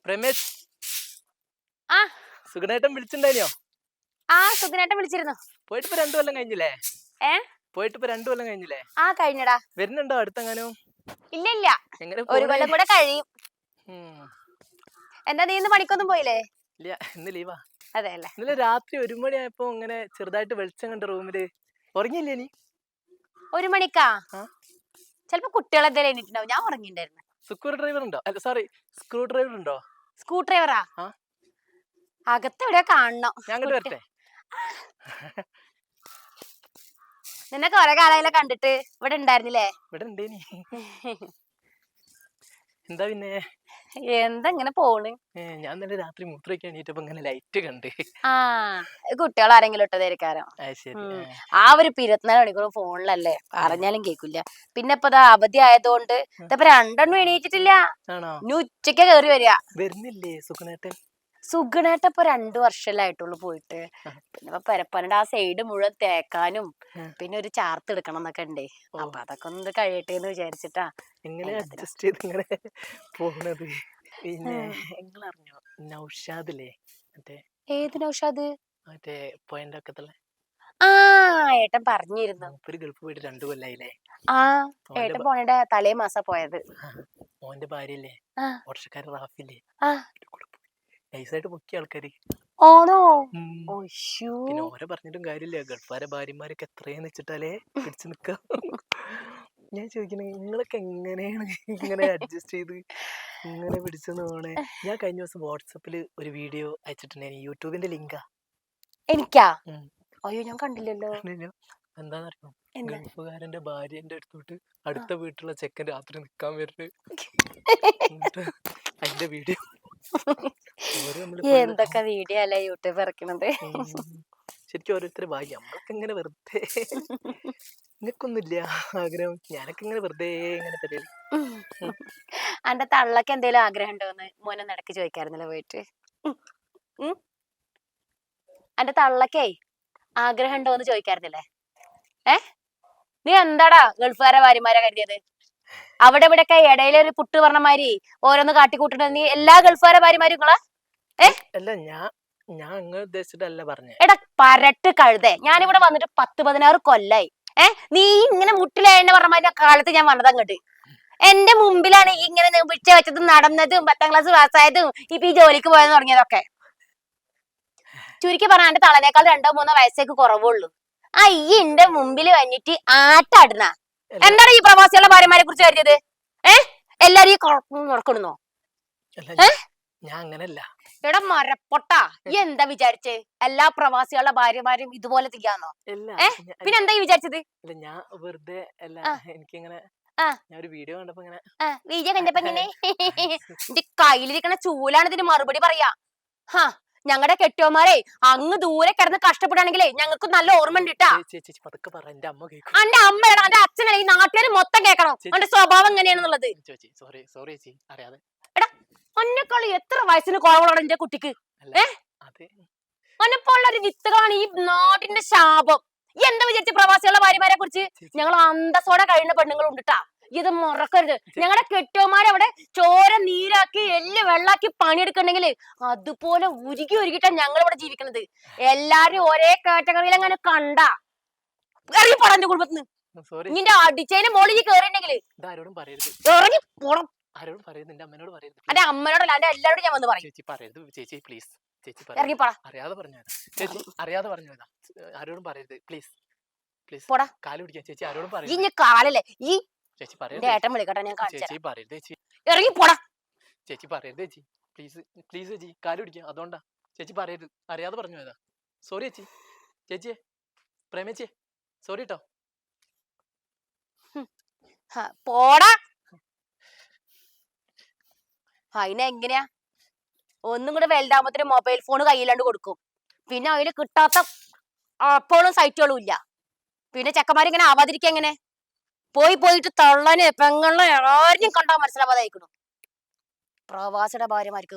പ്രമേശ് ആ സുഗുണേട്ടൻ വിളിച്ചിട്ടുണ്ടായിനോ? സുഗുണേട്ടൻ വിളിച്ചിരുന്നു. പോയിട്ട് ഇപ്പൊ 2 കൊല്ലം കഴിഞ്ഞില്ലേ? പോയിട്ട് ഇപ്പൊ 2 കൊല്ലം കഴിഞ്ഞില്ലേ? കഴിഞ്ഞടാ. വരുന്നുണ്ടോ അടുത്തെങ്ങാനും? ഇല്ല എങ്ങനെ ഒരു കൊല്ലം കൂടെ കഴിയും. എന്താ നീ ഇന്ന് പണിക്കൊന്നും പോയില്ലേ? ഇല്ല, ഇന്ന് ലീവാ. അതെ അല്ലേ. ഇന്നലെ രാത്രി 1 മണിയായപ്പോ ഇങ്ങനെ ചെറുതായിട്ട് വെളിച്ചം കണ്ട റൂമില്. ഉറങ്ങിയില്ലേ നീ? 1 മണിക്കാ? ചിലപ്പോ കുട്ടികൾ എന്തായാലും എണീറ്റുണ്ടാവും. ഞാൻ ഉറങ്ങിണ്ടായിരുന്നു. സ്ക്രൂ ഡ്രൈവർ ഉണ്ടോ? അല്ല സോറി, സ്ക്രൂ ഡ്രൈവർ ഉണ്ടോ? സ്ക്രൂ ഡ്രൈവറാ? അകത്ത് എവിടെയാ കാണണം. ഞാൻ അങ്ങോട്ട് വരട്ടെ? നിന്നെ കൊറേ കാലമായില്ലേ കണ്ടിട്ട്. ഇവിടെ ഉണ്ടായിരുന്നില്ലേ? ഇവിടെ ഉണ്ടേനി. എന്താ പിന്നെ? എന്താ ഇങ്ങനെ പോണ്? ഞാൻ ഇന്നലെ രാത്രി മൂത്രമൊക്കെ എണീറ്റപ്പോ ഇങ്ങനെ ലൈറ്റ് കണ്ട്. കുട്ടികൾ ആരെങ്കിലും ഇട്ടതായിരിക്കാരം. ഒരു 24 മണിക്കൂർ ഫോണിലല്ലേ, പറഞ്ഞാലും കേൾക്കില്ല. പിന്നെ ഇപ്പൊ അവധി ആയതുകൊണ്ട് ഇപ്പൊ 2 എണീറ്റിട്ടില്ല. ഇനി ഉച്ചക്ക് കേറി വരിക. വരുന്നില്ലേ സുഗുണേട്ടൻ? സുഗുണേട്ടൻ ഇപ്പൊ 2 വർഷമായിട്ടുള്ളൂ പോയിട്ട്. പിന്നെ പെരപ്പനയുടെ സൈഡ് മുഴുവൻ തേക്കാനും പിന്നെ ഒരു ചാർത്ത് എടുക്കണം എന്നൊക്കെ ഉണ്ടേ. അപ്പൊ അതൊക്കെ ഒന്ന് കഴിയട്ടെ എന്ന് വിചാരിച്ചിട്ടാ എങ്ങനെ അഡ്ജസ്റ്റ് ചെയ്ത് ഇങ്ങനെ പോകുന്നത്. പിന്നെ നിങ്ങൾ അറിഞ്ഞോ നൗഷാദില്ലേ? ഏത് നൗഷാദ്? മറ്റേ പോയിന്റ് ഒക്കെ ഏട്ടൻ പറഞ്ഞിരുന്നു. ഒരു ഗൾഫ് പോയിട്ട് 2 കൊല്ലായില്ലേ? ഏട്ടൻ പോണേടെ തലേ മാസാ പോയത്. മോന്റെ ഭാര്യയില്ലേ, ഓട്ടോക്കാരൻ റാഫില്ലേ, നൈസായിട്ട് പൊക്കിയ ആൾക്കാര്. ആണോ? പിന്നെ ഓരെ പറഞ്ഞിട്ടും കാര്യമില്ല. ഗൾഫാരെ ഭാര്യമാരൊക്കെ എത്രയെന്ന് വെച്ചിട്ടാലേ പിടിച്ചു നിക്ക. ഞാൻ ചോദിക്കണേ, നിങ്ങളൊക്കെ എങ്ങനെയാണ് ഇങ്ങനെ അഡ്ജസ്റ്റ് ചെയ്ത് ഇങ്ങനെ പിടിച്ചെന്ന് പോണേ? ഞാൻ കഴിഞ്ഞ ദിവസം വാട്സപ്പില് ഒരു വീഡിയോ അയച്ചിട്ടുണ്ടായിരുന്നു. യൂട്യൂബിന്റെ ലിങ്കാ. എനിക്കാ? അയ്യോ, ഞാൻ കണ്ടില്ലല്ലോ. എന്താന്നറിയോ, ഗൾഫുകാരന്റെ ഭാര്യന്റെ അടുത്തോട്ട് അടുത്ത വീട്ടിലുള്ള ചെക്കൻ രാത്രി നിക്കാൻ വരുന്നത്. അതിന്റെ വീഡിയോ. എന്തൊക്കെ വീഡിയോ അല്ലേ യൂട്യൂബ് ഇറക്കണത്. ശരിക്കും ഓരോരുത്തരുടെ ഭാഗ്യം. നമ്മളൊക്കെ ഇങ്ങനെ വെറുതെ, നിനക്കൊന്നുമില്ല ആഗ്രഹം? ഞാനൊക്കെ ഇങ്ങനെ വെറുതെ ഇങ്ങനെ തരല്. അന്റെ തള്ളക്ക് എന്തേലും ആഗ്രഹം ഉണ്ടോന്ന് മോനെ നടക്ക് ചോദിക്കായിരുന്നല്ലോ പോയിട്ട്. അന്റെ തള്ളക്കേ ആഗ്രഹം ഉണ്ടോന്ന് ചോദിക്കായിരുന്നില്ലേ? നീ എന്താടാ ഗൾഫുകാരെ ഭാര്യമാരെ കരുതിയത്? അവിടെ ഇവിടെയൊക്കെ ഇടയിലൊരു പുട്ട് പറഞ്ഞമാതിരി ഓരോന്ന് കാട്ടിക്കൂട്ടുന്നത് നീ എല്ലാ ഗൾഫുകാരെ ഭാര്യമാരും നിങ്ങളാ? അല്ല, ഞാൻ അങ്ങനെ ഉദ്ദേശിച്ചിട്ടല്ല പറഞ്ഞേ. എടാ പരട്ട് കഴുതേ, ഞാനിവിടെ വന്നിട്ട് 10-16 കൊല്ലായി. നീ ഇങ്ങനെ മുട്ടിലേണ്ട പറഞ്ഞ കാലത്ത് ഞാൻ വന്നത് അങ്ങോട്ട്. എന്റെ മുമ്പിലാണ് ഈ ഇങ്ങനെ പിടിച്ച വെച്ചതും നടന്നതും 10ാം ക്ലാസ് പാസ്സായതും ഇപ്പൊ ഈ ജോലിക്ക് പോയെന്ന് തുടങ്ങിയതൊക്കെ. ചുരുക്കി പറഞ്ഞ എന്റെ തളനേക്കാൾ 2-3 വയസ്സേക്ക് കുറവുള്ളൂ. ഈ എന്റെ മുമ്പിൽ വന്നിട്ട് ആട്ടാടുന്ന എന്താണ് ഈ പ്രവാസികളുടെ ഭാര്യമാരെ കുറിച്ച് കരുതിയത്? എല്ലാരും ഈ നടക്കണോ? ഞാൻ അങ്ങനല്ല. എടാ മരപ്പൊട്ടാ, ഈ എന്താ വിചാരിച്ചേ? എല്ലാ പ്രവാസികളുടെ ഭാര്യമാരും ഇതുപോലെ ചെയ്യാന്നോ? പിന്നെ എന്താ വിചാരിച്ചത്? ഞാൻ വെറുതെ അല്ല, എനിക്കിങ്ങനെ ഞാൻ ഒരു വീഡിയോ കണ്ടപ്പോ ഇങ്ങനെ. വീഡിയോ കണ്ടപ്പോ ഇങ്ങനെ എന്റെ കയ്യിലിരിക്കണ ചൂലാണ് ഇതിന് മറുപടി പറയാ. ഞങ്ങളുടെ കെട്ടിയോമാരെ അങ്ങ് ദൂരെ കിടന്ന് കഷ്ടപ്പെടാണെങ്കിലേ ഞങ്ങൾക്ക് നല്ല ഓർമ്മ ഉണ്ട് കേട്ടാ. എന്റെ അമ്മയുടെ എന്റെ അച്ഛനാണ് ഈ നാട്ടുകാർ മൊത്തം കേൾക്കണം എന്റെ സ്വഭാവം എങ്ങനെയാണെന്നുള്ളത്. എടാ ഒന്നെക്കാളി എത്ര വയസ്സിന് കുറവുള്ള എന്റെ കുട്ടിക്ക്? ഒന്നെപ്പോലുള്ള ഒരു വിത്തുകളാണ് ഈ നാട്ടിന്റെ ശാപം. എന്താ വിചാരിച്ച പ്രവാസികളുടെ ഭാര്യമാരെ കുറിച്ച്? ഞങ്ങൾ അന്തസ്സോടെ കഴിയുന്ന പെണ്ണുങ്ങളുണ്ട് ട്ടാ. ഇത് മറക്കരുത്. ഞങ്ങളുടെ കെട്ടിയോമാരവിടെ ചോര നീരാക്കി എല്ല് വെള്ളാക്കി പണിയെടുക്കണ്ടെങ്കിൽ അതുപോലെ ഉരുകിട്ടാണ് ഞങ്ങൾ ഇവിടെ ജീവിക്കുന്നത്. എല്ലാരും ഒരേ കാറ്റഗറിയിൽ അങ്ങനെ കണ്ടാ ഇറങ്ങി പോടാ എന്റെ കുടുംബത്തിന്. നിന്റെ അടിച്ചതിന് മോളിൽ കേറിണ്ടെങ്കിൽ ഇറങ്ങി പോണം. അതെ അമ്മനോടല്ല, എന്റെ എല്ലാവരോടും ഞാൻ വന്ന് പറയും. ഇറങ്ങി പോടാ. അറിയാതെ പറഞ്ഞതാ. ആരോടും പറയരുത് പ്ലീസ്. പോടാ. ഇനി കാലല്ലേ ഈ ഏട്ടൻ വിളിക്കട്ടെ, ഞാൻ കാണിച്ചു. ഇറങ്ങി പോടാ. ചേച്ചി പറയരുത് ചേച്ചി, പ്ലീസ് പ്ലീസ് ചേച്ചി, കാല് പിടിക്കാം. അതുകൊണ്ടാ ചേച്ചി പറയരുത്. അറിയാതെ പറഞ്ഞു പോയതാ. സോറി ചേച്ചി. ചേച്ചിയെ പ്രേമേച്ചിയെ സോറി കേട്ടോ. പോടാ. അതിനെങ്ങനെയാ? ഒന്നും കൂടെ വലുതാകുമ്പത്തിന് മൊബൈൽ ഫോൺ കയ്യിലാണ്ട് കൊടുക്കും. പിന്നെ അതിൽ കിട്ടാത്ത അപ്പോഴും സൈറ്റുകളും ഇല്ല. പിന്നെ ചെക്കന്മാരിങ്ങനെ ആവാതിരിക്കുക എങ്ങനെ? പോയിട്ട് തള്ളനെ പെങ്ങളെ ആരെയും കണ്ടാ മനസ്സിലാവാതായിക്കണു. പ്രവാസിയുടെ ഭാര്യമാർക്ക്